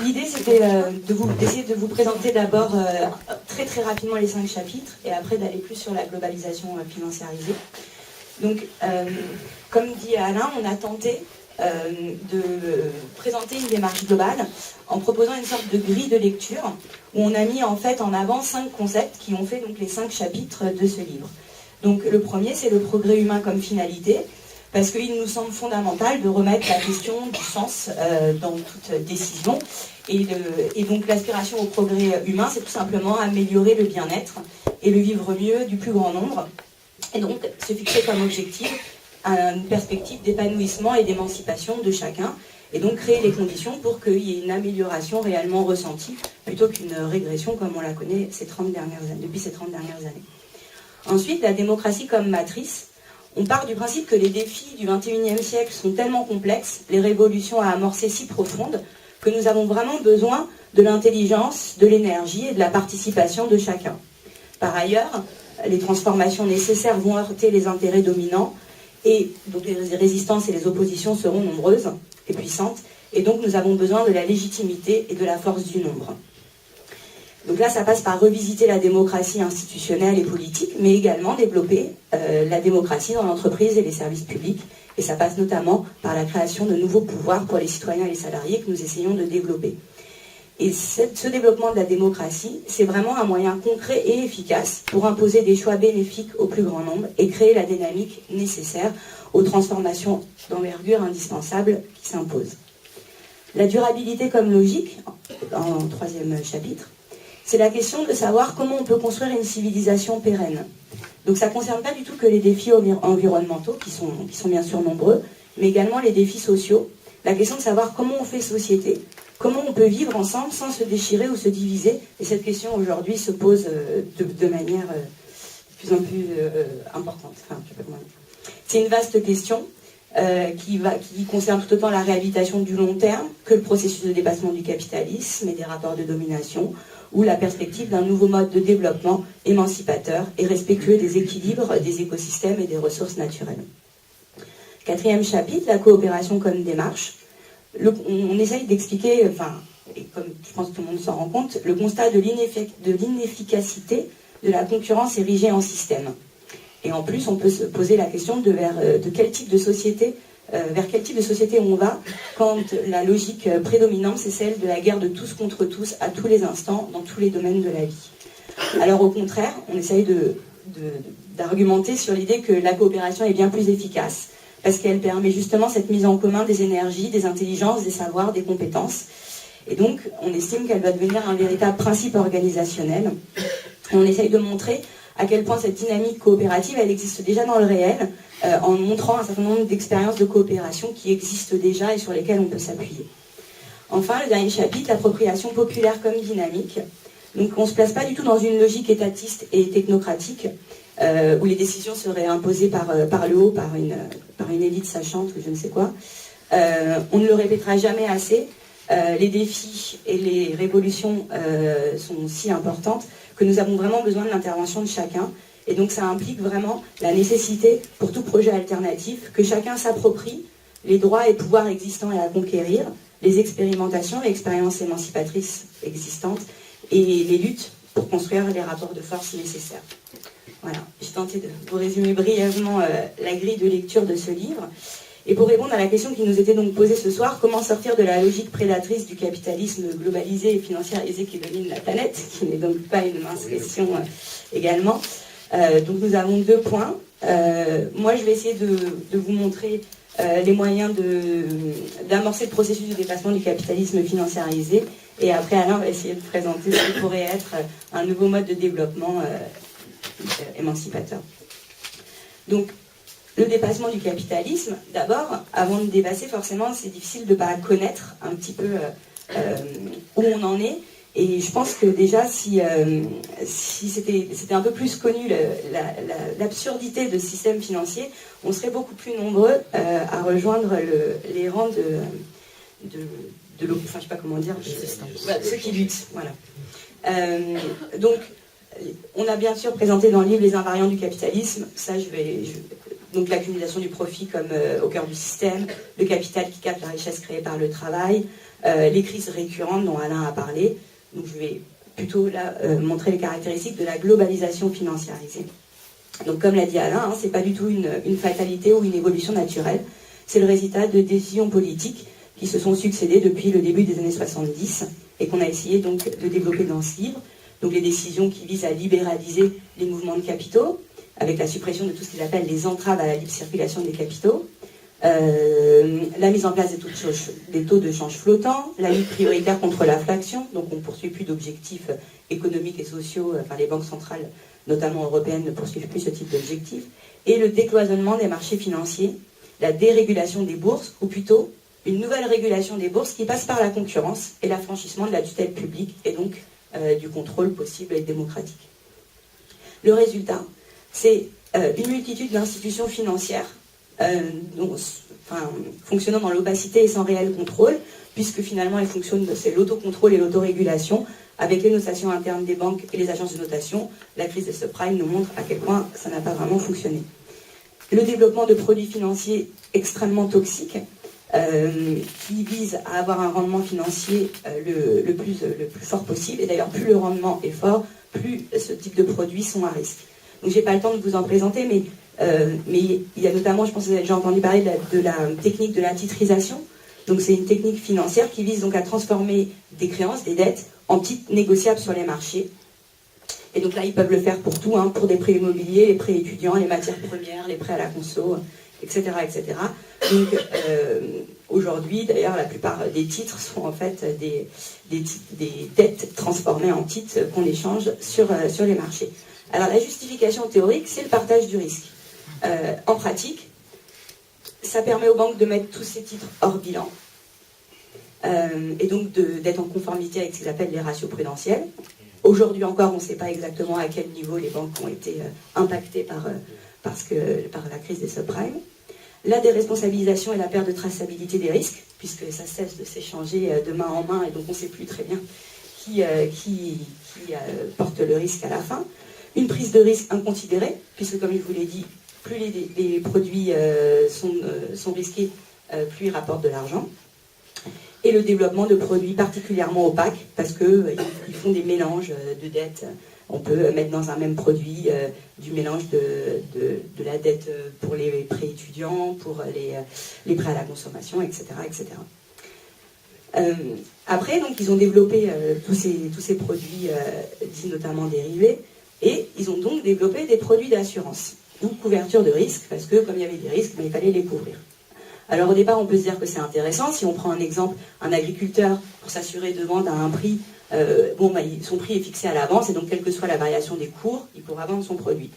L'idée, c'était d'essayer de vous présenter d'abord très très rapidement les 5 chapitres et après d'aller plus sur la globalisation financiarisée. Donc, comme dit Alain, on a tenté de présenter une démarche globale en proposant une sorte de grille de lecture où on a mis en fait en avant 5 concepts qui ont fait donc les 5 chapitres de ce livre. Donc le premier, c'est le progrès humain comme finalité, parce qu'il nous semble fondamental de remettre la question du sens dans toute décision. Et donc l'aspiration au progrès humain, c'est tout simplement améliorer le bien-être et le vivre mieux du plus grand nombre. Et donc se fixer comme objectif une perspective d'épanouissement et d'émancipation de chacun, et donc créer les conditions pour qu'il y ait une amélioration réellement ressentie, plutôt qu'une régression comme on la connaît depuis ces 30 dernières années. Ensuite, la démocratie comme matrice. On part du principe que les défis du XXIe siècle sont tellement complexes, les révolutions à amorcer si profondes, que nous avons vraiment besoin de l'intelligence, de l'énergie et de la participation de chacun. Par ailleurs, les transformations nécessaires vont heurter les intérêts dominants, et donc les résistances et les oppositions seront nombreuses et puissantes, et donc nous avons besoin de la légitimité et de la force du nombre. Donc là, ça passe par revisiter la démocratie institutionnelle et politique, mais également développer la démocratie dans l'entreprise et les services publics. Et ça passe notamment par la création de nouveaux pouvoirs pour les citoyens et les salariés que nous essayons de développer. Et ce développement de la démocratie, c'est vraiment un moyen concret et efficace pour imposer des choix bénéfiques au plus grand nombre et créer la dynamique nécessaire aux transformations d'envergure indispensables qui s'imposent. La durabilité comme logique, en 3e chapitre, c'est la question de savoir comment on peut construire une civilisation pérenne. Donc ça ne concerne pas du tout que les défis environnementaux, qui sont bien sûr nombreux, mais également les défis sociaux. La question de savoir comment on fait société, comment on peut vivre ensemble sans se déchirer ou se diviser. Et cette question aujourd'hui se pose de manière de plus en plus importante. Enfin, je sais pas comment dire. C'est une vaste question qui concerne tout autant la réhabilitation du long terme que le processus de dépassement du capitalisme et des rapports de domination, ou la perspective d'un nouveau mode de développement émancipateur et respectueux des équilibres des écosystèmes et des ressources naturelles. 4e chapitre, la coopération comme démarche. On essaye d'expliquer, et comme je pense que tout le monde s'en rend compte, le constat de l'inefficacité de la concurrence érigée en système. Et en plus, on peut se poser la question vers quel type de société on va quand la logique prédominante, c'est celle de la guerre de tous contre tous à tous les instants, dans tous les domaines de la vie. Alors au contraire, on essaye d'argumenter sur l'idée que la coopération est bien plus efficace, parce qu'elle permet justement cette mise en commun des énergies, des intelligences, des savoirs, des compétences. Et donc, on estime qu'elle va devenir un véritable principe organisationnel. Et on essaye de montrer à quel point cette dynamique coopérative, elle existe déjà dans le réel, en montrant un certain nombre d'expériences de coopération qui existent déjà et sur lesquelles on peut s'appuyer. Enfin, le dernier chapitre, l'appropriation populaire comme dynamique. Donc on ne se place pas du tout dans une logique étatiste et technocratique, où les décisions seraient imposées par le haut, par une élite sachante ou je ne sais quoi. On ne le répétera jamais assez. Les défis et les révolutions sont si importantes que nous avons vraiment besoin de l'intervention de chacun. Et donc ça implique vraiment la nécessité, pour tout projet alternatif, que chacun s'approprie les droits et pouvoirs existants et à conquérir, les expérimentations et expériences émancipatrices existantes, et les luttes pour construire les rapports de force nécessaires. Voilà, j'ai tenté de vous résumer brièvement la grille de lecture de ce livre. Et pour répondre à la question qui nous était donc posée ce soir, comment sortir de la logique prédatrice du capitalisme globalisé et financiarisé qui domine la planète, qui n'est donc pas une mince question également. Donc nous avons 2 points. Moi je vais essayer de vous montrer les moyens d'amorcer le processus de dépassement du capitalisme financiarisé, et après Alain va essayer de présenter ce qui pourrait être un nouveau mode de développement émancipateur. Donc le dépassement du capitalisme, d'abord, avant de dépasser, forcément, c'est difficile de ne pas connaître un petit peu où on en est. Et je pense que déjà, si c'était un peu plus connu l'absurdité de ce système financier, on serait beaucoup plus nombreux à rejoindre les rangs de l'eau. Enfin, je ne sais pas comment dire. Voilà, ceux qui luttent. Voilà. Donc, on a bien sûr présenté dans le livre les invariants du capitalisme. Ça, donc l'accumulation du profit comme au cœur du système, le capital qui capte la richesse créée par le travail, les crises récurrentes dont Alain a parlé. Donc je vais plutôt là montrer les caractéristiques de la globalisation financiarisée. Donc comme l'a dit Alain, c'est pas du tout une fatalité ou une évolution naturelle, c'est le résultat de décisions politiques qui se sont succédées depuis le début des années 70 et qu'on a essayé donc de développer dans ce livre. Donc les décisions qui visent à libéraliser les mouvements de capitaux, avec la suppression de tout ce qu'ils appellent les entraves à la libre circulation des capitaux, la mise en place des taux de change flottants, la lutte prioritaire contre l'inflation, donc on ne poursuit plus d'objectifs économiques et sociaux, enfin les banques centrales, notamment européennes, ne poursuivent plus ce type d'objectifs, et le décloisonnement des marchés financiers, la dérégulation des bourses, ou plutôt une nouvelle régulation des bourses qui passe par la concurrence et l'affranchissement de la tutelle publique, et donc du contrôle possible et démocratique. Le résultat, c'est une multitude d'institutions financières fonctionnant dans l'opacité et sans réel contrôle, puisque finalement elles fonctionnent, c'est l'autocontrôle et l'autorégulation, avec les notations internes des banques et les agences de notation. La crise des subprimes nous montre à quel point ça n'a pas vraiment fonctionné. Le développement de produits financiers extrêmement toxiques, qui visent à avoir un rendement financier le plus fort possible, et d'ailleurs plus le rendement est fort, plus ce type de produits sont à risque. Donc j'ai pas le temps de vous en présenter, mais il y a notamment, je pense que vous avez déjà entendu parler de la technique de la titrisation. Donc c'est une technique financière qui vise donc à transformer des créances, des dettes, en titres négociables sur les marchés. Et donc là, ils peuvent le faire pour tout, pour des prêts immobiliers, les prêts étudiants, les matières premières, les prêts à la conso, etc. etc. Donc aujourd'hui, d'ailleurs, la plupart des titres sont en fait des dettes transformées en titres qu'on échange sur les marchés. Alors la justification théorique, c'est le partage du risque. En pratique, ça permet aux banques de mettre tous ces titres hors bilan et donc d'être en conformité avec ce qu'ils appellent les ratios prudentiels. Aujourd'hui encore, on ne sait pas exactement à quel niveau les banques ont été impactées par la crise des subprimes. La déresponsabilisation et la perte de traçabilité des risques, puisque ça cesse de s'échanger de main en main et donc on ne sait plus très bien qui porte le risque à la fin. Une prise de risque inconsidérée, puisque comme je vous l'ai dit, plus les produits sont risqués, plus ils rapportent de l'argent. Et le développement de produits particulièrement opaques, parce qu'ils font des mélanges de dettes. On peut mettre dans un même produit du mélange de la dette pour les prêts étudiants, pour les prêts à la consommation, etc. etc. Après, donc, ils ont développé tous ces produits dits notamment dérivés, et ils ont donc développé des produits d'assurance, ou couverture de risque, parce que comme il y avait des risques, il fallait les couvrir. Alors au départ, on peut se dire que c'est intéressant. Si on prend un exemple, un agriculteur, pour s'assurer de vendre à un prix, son prix est fixé à l'avance, et donc quelle que soit la variation des cours, il pourra vendre son produit.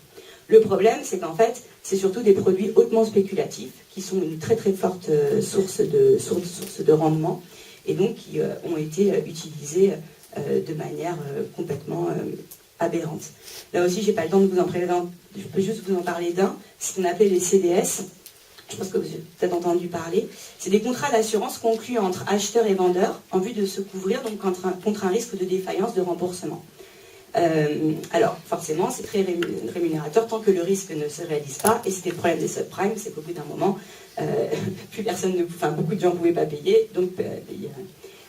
Le problème, c'est qu'en fait, c'est surtout des produits hautement spéculatifs, qui sont une très très forte source de rendement, et donc qui ont été utilisés de manière complètement aberrante. Là aussi, je n'ai pas le temps de vous en présenter, je peux juste vous en parler d'un, ce qu'on appelle les CDS. Je pense que vous avez peut-être entendu parler. C'est des contrats d'assurance conclus entre acheteurs et vendeurs en vue de se couvrir donc, contre un risque de défaillance de remboursement. Alors, forcément, c'est très rémunérateur tant que le risque ne se réalise pas. Et c'était le problème des subprimes, c'est qu'au bout d'un moment, beaucoup de gens ne pouvaient pas payer. Donc,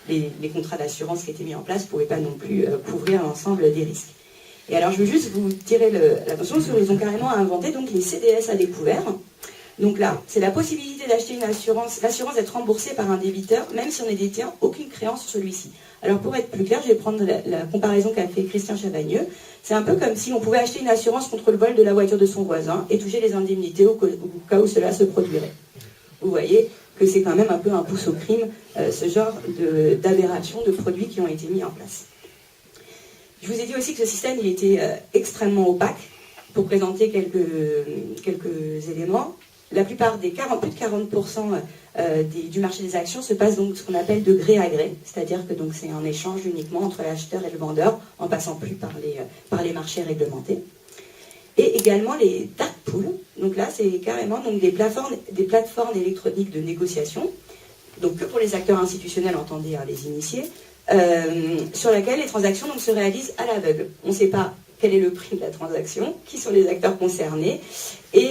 les contrats d'assurance qui étaient mis en place ne pouvaient pas non plus couvrir l'ensemble des risques. Et alors, je veux juste vous tirer l'attention sur ils ont carrément inventé donc, les CDS à découvert. Donc là, c'est la possibilité d'acheter une assurance, l'assurance d'être remboursée par un débiteur, même si on ne détient aucune créance sur celui-ci. Alors pour être plus clair, je vais prendre la comparaison qu'a fait Christian Chavagneux. C'est un peu comme si on pouvait acheter une assurance contre le vol de la voiture de son voisin et toucher les indemnités au cas où cela se produirait. Vous voyez que c'est quand même un peu un pouce au crime, ce genre d'aberration de produits qui ont été mis en place. Je vous ai dit aussi que ce système il était extrêmement opaque. Pour présenter quelques éléments, la plupart plus de 40% du marché des actions se passe donc ce qu'on appelle de gré à gré, c'est-à-dire que donc c'est un échange uniquement entre l'acheteur et le vendeur, en passant plus par les marchés réglementés. Et également les dark pools, donc là c'est carrément donc des plateformes électroniques de négociation, donc que pour les acteurs institutionnels, entendez les initiés, sur laquelle les transactions donc, se réalisent à l'aveugle. On ne sait pas quel est le prix de la transaction, qui sont les acteurs concernés, et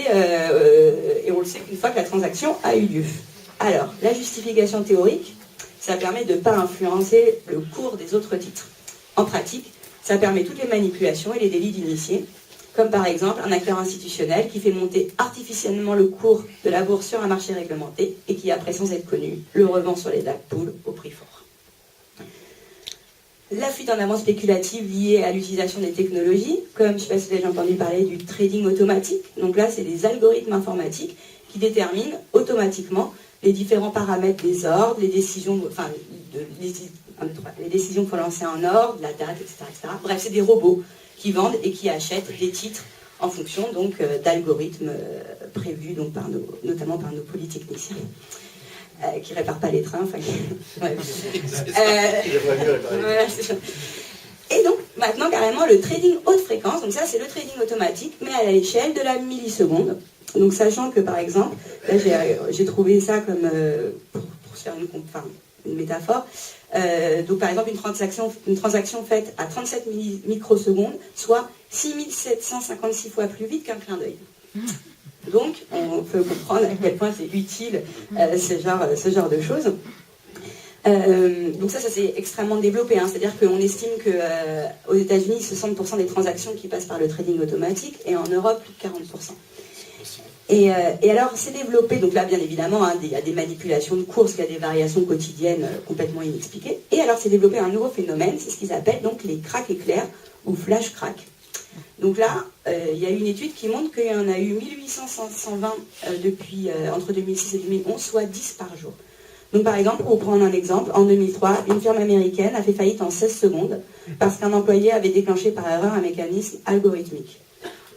on le sait qu'une fois que la transaction a eu lieu. Alors, la justification théorique, ça permet de ne pas influencer le cours des autres titres. En pratique, ça permet toutes les manipulations et les délits d'initiés, comme par exemple un acteur institutionnel qui fait monter artificiellement le cours de la bourse sur un marché réglementé et qui, après sans être connu, le revend sur les dark pools au prix fort. La fuite en avant spéculative liée à l'utilisation des technologies, comme je ne sais pas si vous avez entendu parler du trading automatique. Donc là, c'est des algorithmes informatiques qui déterminent automatiquement les différents paramètres des ordres, les décisions, les décisions qu'il faut lancer en ordre, la date, etc., etc. Bref, c'est des robots qui vendent et qui achètent des titres en fonction donc d'algorithmes prévus donc, notamment par nos polytechniciens. Qui ne réparent pas les trains. Enfin, et donc, maintenant, carrément, le trading haute fréquence, donc ça, c'est le trading automatique, mais à l'échelle de la milliseconde. Donc, sachant que, par exemple, là, j'ai trouvé ça comme, pour faire une métaphore, donc, par exemple, une transaction faite à 37 microsecondes, soit 6756 fois plus vite qu'un clin d'œil. Donc, on peut comprendre à quel point c'est utile ce genre de choses. Donc ça c'est extrêmement développé. Hein. C'est-à-dire qu'on estime qu'aux États-Unis, 60% des transactions qui passent par le trading automatique, et en Europe, plus de 40%. Et alors, c'est développé, donc là, bien évidemment, hein, il y a des manipulations de course, il y a des variations quotidiennes complètement inexpliquées. Et alors, c'est développé un nouveau phénomène, c'est ce qu'ils appellent donc les cracks éclairs, ou flash cracks. Donc là, il y a une étude qui montre qu'il y en a eu 1820 depuis entre 2006 et 2011, soit 10 par jour. Donc par exemple, pour vous prendre un exemple, en 2003, une firme américaine a fait faillite en 16 secondes parce qu'un employé avait déclenché par erreur un mécanisme algorithmique.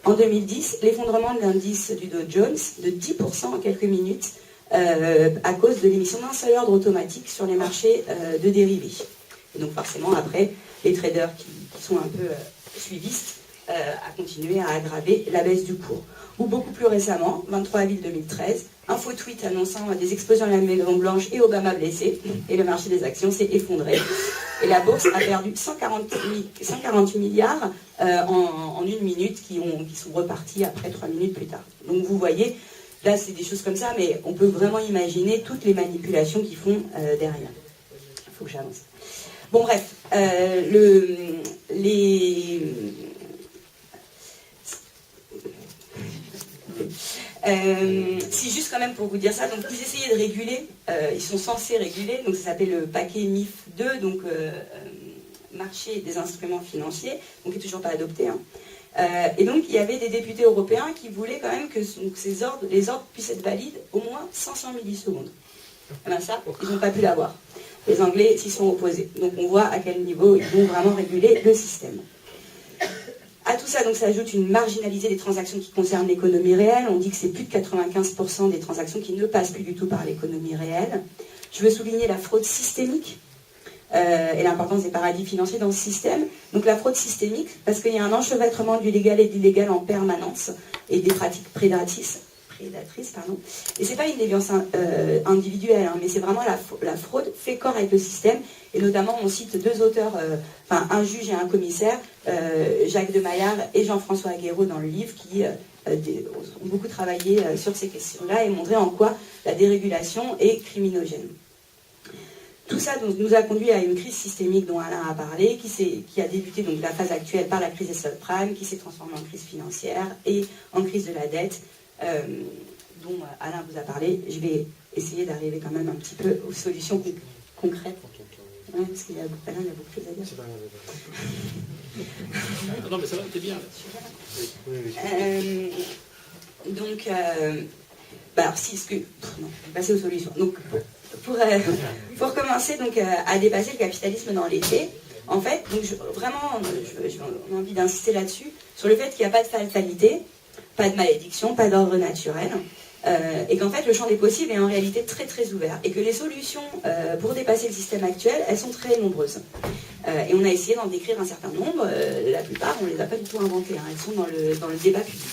En 2010, l'effondrement de l'indice du Dow Jones de 10% en quelques minutes à cause de l'émission d'un seul ordre automatique sur les marchés de dérivés. Et donc forcément, après, les traders qui sont un peu suivistes a continué à aggraver la baisse du cours. Ou beaucoup plus récemment, 23 avril 2013, un faux tweet annonçant des explosions à la Maison Blanche et Obama blessé, et le marché des actions s'est effondré. Et la bourse a perdu 148 milliards en une minute qui sont repartis après 3 minutes plus tard. Donc vous voyez, là c'est des choses comme ça, mais on peut vraiment imaginer toutes les manipulations qu'ils font derrière. Il faut que j'avance. Bon bref, si juste quand même pour vous dire ça, donc ils essayaient de réguler, ils sont censés réguler, donc ça s'appelle le paquet MIF 2, donc marché des instruments financiers, donc qui n'est toujours pas adopté. Hein. Et donc il y avait des députés européens qui voulaient quand même que les ordres puissent être valides au moins 500 millisecondes. Et bien ça, ils n'ont pas pu l'avoir. Les Anglais s'y sont opposés. Donc on voit à quel niveau ils vont vraiment réguler le système. À tout ça, donc, s'ajoute une marginalité des transactions qui concernent l'économie réelle. On dit que c'est plus de 95% des transactions qui ne passent plus du tout par l'économie réelle. Je veux souligner la fraude systémique et l'importance des paradis financiers dans ce système. Donc la fraude systémique, parce qu'il y a un enchevêtrement du légal et de l'illégal en permanence, et des pratiques prédatrices. Et c'est pas une déviance individuelle, hein, mais c'est vraiment la fraude fait corps avec le système. Et notamment, on cite deux auteurs, un juge et un commissaire, Jacques de Maillard et Jean-François Aguero dans le livre, qui ont beaucoup travaillé sur ces questions-là et montré en quoi la dérégulation est criminogène. Tout ça donc, nous a conduit à une crise systémique dont Alain a parlé, qui a débuté donc la phase actuelle par la crise des subprimes, qui s'est transformée en crise financière et en crise de la dette, dont Alain vous a parlé. Je vais essayer d'arriver quand même un petit peu aux solutions concrètes. Ouais, parce qu'il y a beaucoup de choses à dire. C'est pas grave. Non, mais ça va, t'es bien. Donc, alors si, non, je vais passer aux solutions. Donc, pour commencer donc, à dépasser le capitalisme dans les faits, en fait, donc j'ai envie d'insister là-dessus, sur le fait qu'il n'y a pas de fatalité, pas de malédiction, pas d'ordre naturel, et qu'en fait le champ des possibles est en réalité très très ouvert, et que les solutions pour dépasser le système actuel, elles sont très nombreuses. Et on a essayé d'en décrire un certain nombre, la plupart on ne les a pas du tout inventées, hein, elles sont dans le débat public.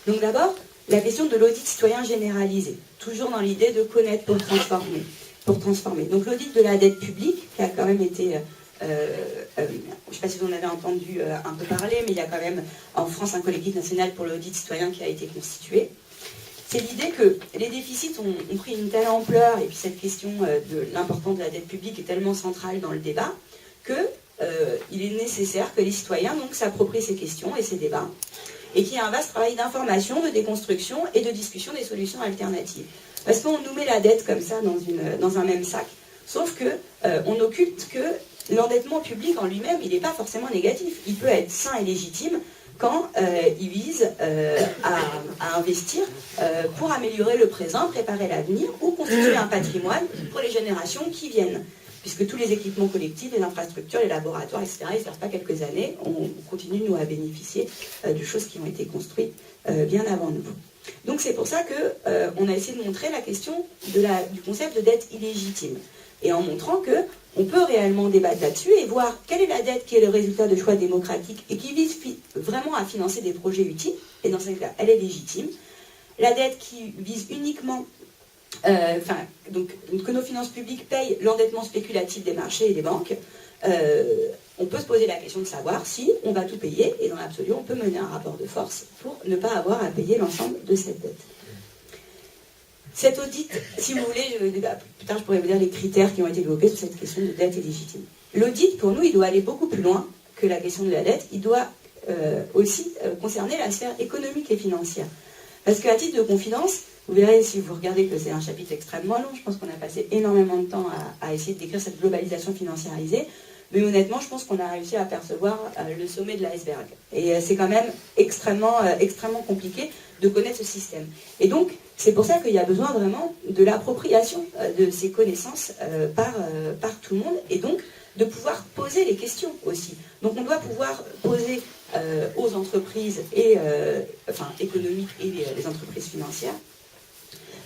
Donc d'abord, la question de l'audit citoyen généralisé, toujours dans l'idée de connaître pour transformer. Donc l'audit de la dette publique, qui a quand même été je ne sais pas si vous en avez entendu un peu parler, mais il y a quand même en France un collectif national pour l'audit citoyen qui a été constitué. C'est l'idée que les déficits ont pris une telle ampleur, et puis cette question de l'importance de la dette publique est tellement centrale dans le débat, qu'il est nécessaire que les citoyens s'approprient ces questions et ces débats, et qu'il y ait un vaste travail d'information, de déconstruction et de discussion des solutions alternatives. Parce qu'on nous met la dette comme ça dans un même sac, sauf qu'on occulte que l'endettement public en lui-même, il n'est pas forcément négatif. Il peut être sain et légitime quand il vise à investir pour améliorer le présent, préparer l'avenir ou constituer un patrimoine pour les générations qui viennent. Puisque tous les équipements collectifs, les infrastructures, les laboratoires, etc., ils ne servent pas quelques années, on continue, nous, à bénéficier de choses qui ont été construites bien avant nous. Donc c'est pour ça qu'on a essayé de montrer la question du concept de dette illégitime, et en montrant qu'on peut réellement débattre là-dessus et voir quelle est la dette qui est le résultat de choix démocratiques et qui vise vraiment à financer des projets utiles, et dans ce cas, elle est légitime. La dette qui vise uniquement donc que nos finances publiques payent l'endettement spéculatif des marchés et des banques, on peut se poser la question de savoir si on va tout payer, et dans l'absolu, on peut mener un rapport de force pour ne pas avoir à payer l'ensemble de cette dette. Cet audit, si vous voulez, plus tard je pourrais vous dire les critères qui ont été développés sur cette question de dette illégitime. L'audit, pour nous, il doit aller beaucoup plus loin que la question de la dette, il doit aussi concerner la sphère économique et financière. Parce qu'à titre de confidence, vous verrez, si vous regardez que c'est un chapitre extrêmement long, je pense qu'on a passé énormément de temps à essayer de décrire cette globalisation financiarisée, mais honnêtement, je pense qu'on a réussi à percevoir le sommet de l'iceberg. Et c'est quand même extrêmement compliqué de connaître ce système. Et donc, c'est pour ça qu'il y a besoin vraiment de l'appropriation de ces connaissances par tout le monde, et donc de pouvoir poser les questions aussi. Donc on doit pouvoir poser aux entreprises économiques et les entreprises financières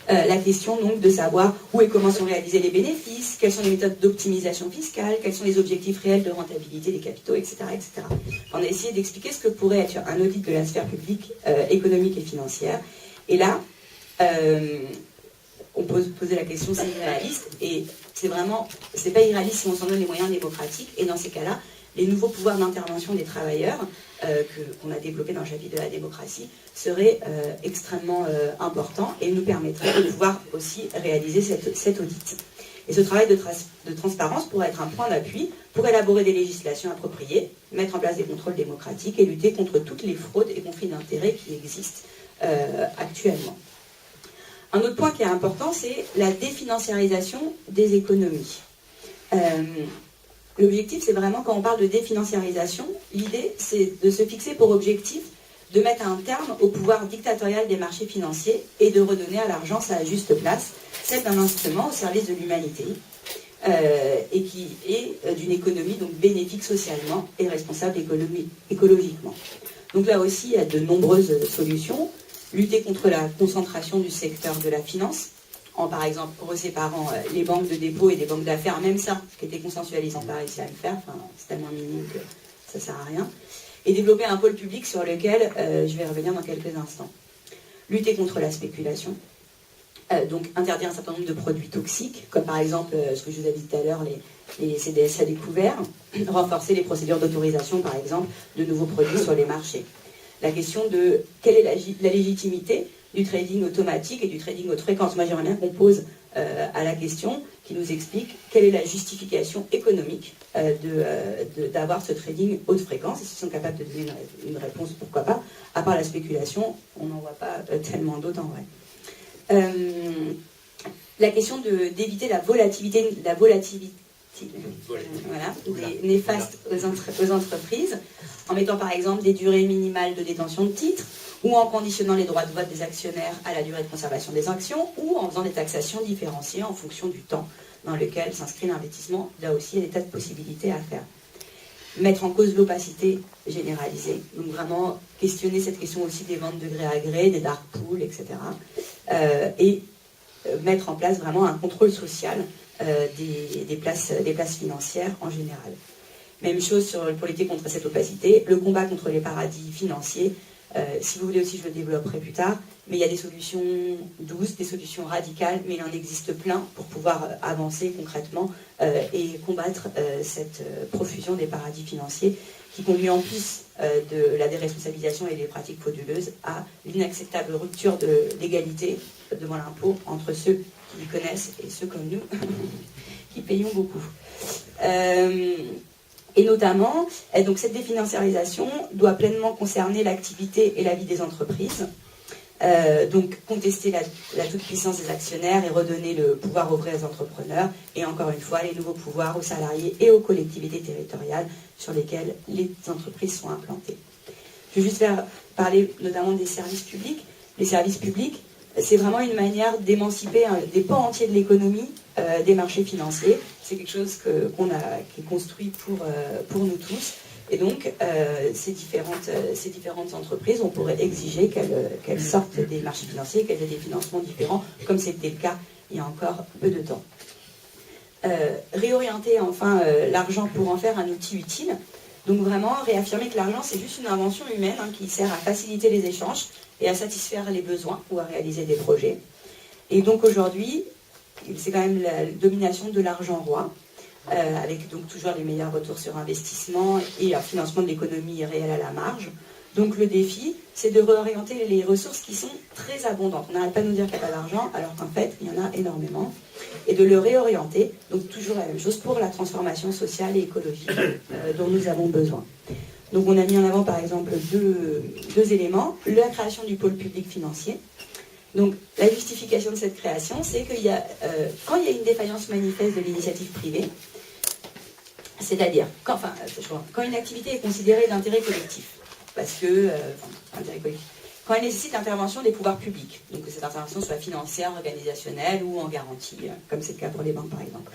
la question donc de savoir où et comment sont réalisés les bénéfices, quelles sont les méthodes d'optimisation fiscale, quels sont les objectifs réels de rentabilité des capitaux, etc. etc. On a essayé d'expliquer ce que pourrait être un audit de la sphère publique, économique et financière. Et là, on peut se poser la question, c'est irréaliste, et c'est pas irréaliste si on s'en donne les moyens démocratiques, et dans ces cas-là, les nouveaux pouvoirs d'intervention des travailleurs qu'on a développés dans le chapitre de la démocratie seraient extrêmement importants et nous permettraient de pouvoir aussi réaliser cet audit. Et ce travail de transparence pourrait être un point d'appui pour élaborer des législations appropriées, mettre en place des contrôles démocratiques et lutter contre toutes les fraudes et conflits d'intérêts qui existent actuellement. Un autre point qui est important, c'est la définanciarisation des économies. L'objectif, c'est vraiment, quand on parle de définanciarisation, l'idée, c'est de se fixer pour objectif de mettre un terme au pouvoir dictatorial des marchés financiers et de redonner à l'argent sa juste place, celle d'un instrument au service de l'humanité, et qui est d'une économie donc bénéfique socialement et responsable écologiquement. Donc là aussi, il y a de nombreuses solutions. Lutter contre la concentration du secteur de la finance, en par exemple reséparant les banques de dépôt et des banques d'affaires, même ça, qui était consensualisé, on n'a pas réussi à le faire, c'est tellement minime que ça ne sert à rien. Et développer un pôle public sur lequel je vais revenir dans quelques instants. Lutter contre la spéculation, donc interdire un certain nombre de produits toxiques, comme par exemple ce que je vous avais dit tout à l'heure, les CDS à découvert, renforcer les procédures d'autorisation, par exemple, de nouveaux produits sur les marchés. La question de quelle est la légitimité du trading automatique et du trading haute fréquence. Moi, j'aimerais bien qu'on pose à la question qui nous explique quelle est la justification économique d'avoir ce trading haute fréquence. Et s'ils sont capables de donner une réponse, pourquoi pas. À part la spéculation, on n'en voit pas tellement d'autres en vrai. La question d'éviter la volatilité voilà, néfaste aux entreprises, en mettant par exemple des durées minimales de détention de titres, ou en conditionnant les droits de vote des actionnaires à la durée de conservation des actions, ou en faisant des taxations différenciées en fonction du temps dans lequel s'inscrit l'investissement. Là aussi, il y a des tas de possibilités à faire. Mettre en cause l'opacité généralisée, donc vraiment questionner cette question aussi des ventes de gré à gré, des dark pools, etc. Et mettre en place vraiment un contrôle social des places financières en général. Même chose pour lutter contre cette opacité, le combat contre les paradis financiers, Si vous voulez aussi, je le développerai plus tard, mais il y a des solutions douces, des solutions radicales, mais il en existe plein pour pouvoir avancer concrètement et combattre cette profusion des paradis financiers qui conduit en plus de la déresponsabilisation et des pratiques frauduleuses à l'inacceptable rupture de l'égalité devant l'impôt entre ceux qui connaissent et ceux comme nous qui payons beaucoup. Et notamment, donc cette définanciarisation doit pleinement concerner l'activité et la vie des entreprises. Donc contester la toute-puissance des actionnaires et redonner le pouvoir aux vrais entrepreneurs, et encore une fois les nouveaux pouvoirs aux salariés et aux collectivités territoriales sur lesquelles les entreprises sont implantées. Je vais juste parler notamment des services publics. Les services publics, c'est vraiment une manière d'émanciper des pans entiers de l'économie des marchés financiers. C'est quelque chose qui est construit pour nous tous. Et donc, ces différentes entreprises, on pourrait exiger qu'elles sortent des marchés financiers, qu'elles aient des financements différents, comme c'était le cas il y a encore peu de temps. Réorienter enfin l'argent pour en faire un outil utile. Donc vraiment, réaffirmer que l'argent, c'est juste une invention humaine qui sert à faciliter les échanges et à satisfaire les besoins ou à réaliser des projets. Et donc aujourd'hui, c'est quand même la domination de l'argent roi. Avec donc toujours les meilleurs retours sur investissement et un financement de l'économie réelle à la marge. Donc le défi, c'est de réorienter les ressources qui sont très abondantes. On n'arrête pas de nous dire qu'il n'y a pas d'argent, alors qu'en fait, il y en a énormément. Et de le réorienter, donc toujours la même chose, pour la transformation sociale et écologique dont nous avons besoin. Donc on a mis en avant par exemple deux éléments. La création du pôle public financier. Donc la justification de cette création, c'est qu'il y a, quand il y a une défaillance manifeste de l'initiative privée, c'est-à-dire quand une activité est considérée d'intérêt collectif, quand elle nécessite l'intervention des pouvoirs publics, donc que cette intervention soit financière, organisationnelle ou en garantie, comme c'est le cas pour les banques par exemple.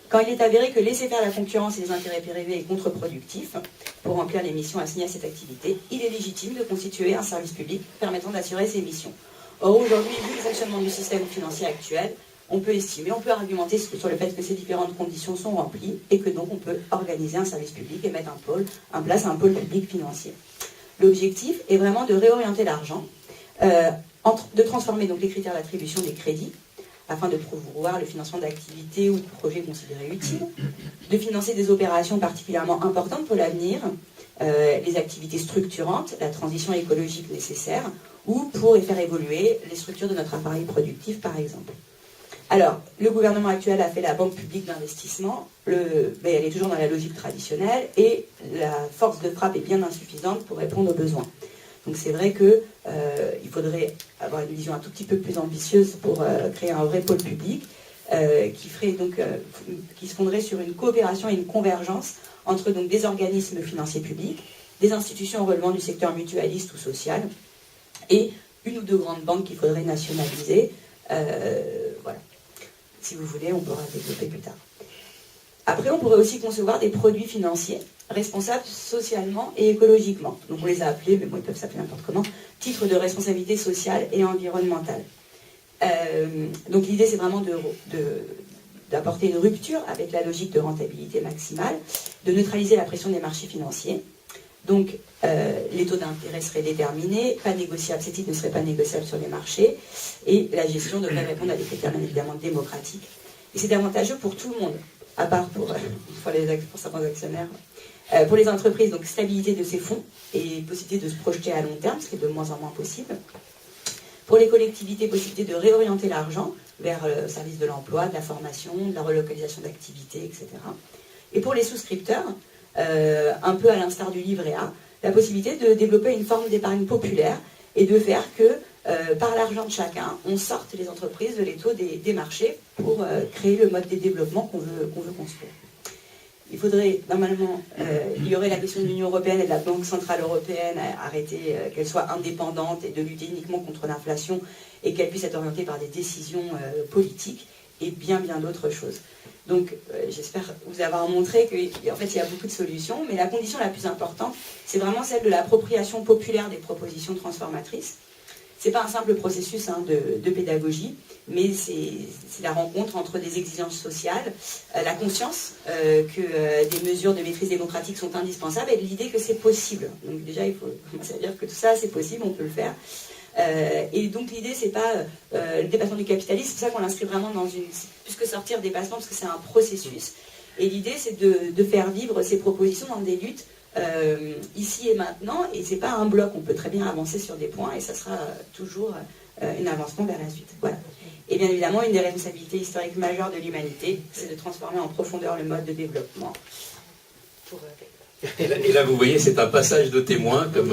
Quand il est avéré que laisser faire la concurrence et les intérêts privés est contre-productif pour remplir les missions assignées à cette activité, il est légitime de constituer un service public permettant d'assurer ces missions. Or aujourd'hui, vu le fonctionnement du système financier actuel, on peut argumenter sur le fait que ces différentes conditions sont remplies et que donc on peut organiser un service public et mettre en place un pôle public financier. L'objectif est vraiment de réorienter l'argent, de transformer donc les critères d'attribution des crédits afin de promouvoir le financement d'activités ou de projets considérés utiles, de financer des opérations particulièrement importantes pour l'avenir, les activités structurantes, la transition écologique nécessaire, ou pour faire évoluer les structures de notre appareil productif par exemple. Alors, le gouvernement actuel a fait la banque publique d'investissement, mais elle est toujours dans la logique traditionnelle et la force de frappe est bien insuffisante pour répondre aux besoins. Donc c'est vrai qu'il faudrait avoir une vision un tout petit peu plus ambitieuse pour créer un vrai pôle public qui se fonderait sur une coopération et une convergence entre donc, des organismes financiers publics, des institutions relevant du secteur mutualiste ou social et une ou deux grandes banques qu'il faudrait nationaliser. Voilà. Si vous voulez, on pourra développer plus tard. Après, on pourrait aussi concevoir des produits financiers responsables socialement et écologiquement. Donc on les a appelés, mais bon, ils peuvent s'appeler n'importe comment, titres de responsabilité sociale et environnementale. Donc l'idée, c'est vraiment d'apporter une rupture avec la logique de rentabilité maximale, de neutraliser la pression des marchés financiers. Donc les taux d'intérêt seraient déterminés, pas négociables, ces titres ne seraient pas négociables sur les marchés, et la gestion devrait répondre à des critères bien évidemment démocratiques. Et c'est avantageux pour tout le monde, à part pour certains actionnaires. Pour les entreprises, donc stabilité de ces fonds et possibilité de se projeter à long terme, ce qui est de moins en moins possible. Pour les collectivités, possibilité de réorienter l'argent vers le service de l'emploi, de la formation, de la relocalisation d'activités, etc. Et pour les souscripteurs, un peu à l'instar du livret A, la possibilité de développer une forme d'épargne populaire et de faire que, par l'argent de chacun, on sorte les entreprises de l'étau des marchés pour créer le mode de développement qu'on veut construire. Il faudrait, normalement, il y aurait la question de l'Union européenne et de la Banque centrale européenne à arrêter qu'elle soit indépendante et de lutter uniquement contre l'inflation et qu'elle puisse être orientée par des décisions politiques et bien d'autres choses. Donc, j'espère vous avoir montré qu'en fait, il y a beaucoup de solutions, mais la condition la plus importante, c'est vraiment celle de l'appropriation populaire des propositions transformatrices. Ce n'est pas un simple processus de pédagogie, mais c'est la rencontre entre des exigences sociales, la conscience que des mesures de maîtrise démocratique sont indispensables et l'idée que c'est possible. Donc déjà, il faut commencer à dire que tout ça, c'est possible, on peut le faire. Et donc l'idée, c'est pas le dépassement du capitalisme, c'est pour ça qu'on l'inscrit vraiment dans une... Plus que sortir dépassement, parce que c'est un processus. Et l'idée, c'est de faire vivre ces propositions dans des luttes ici et maintenant, et c'est pas un bloc, on peut très bien avancer sur des points, et ça sera toujours un avancement vers la suite. Voilà. Et bien évidemment, une des responsabilités historiques majeures de l'humanité, c'est de transformer en profondeur le mode de développement. Et là, vous voyez, c'est un passage de témoin, comme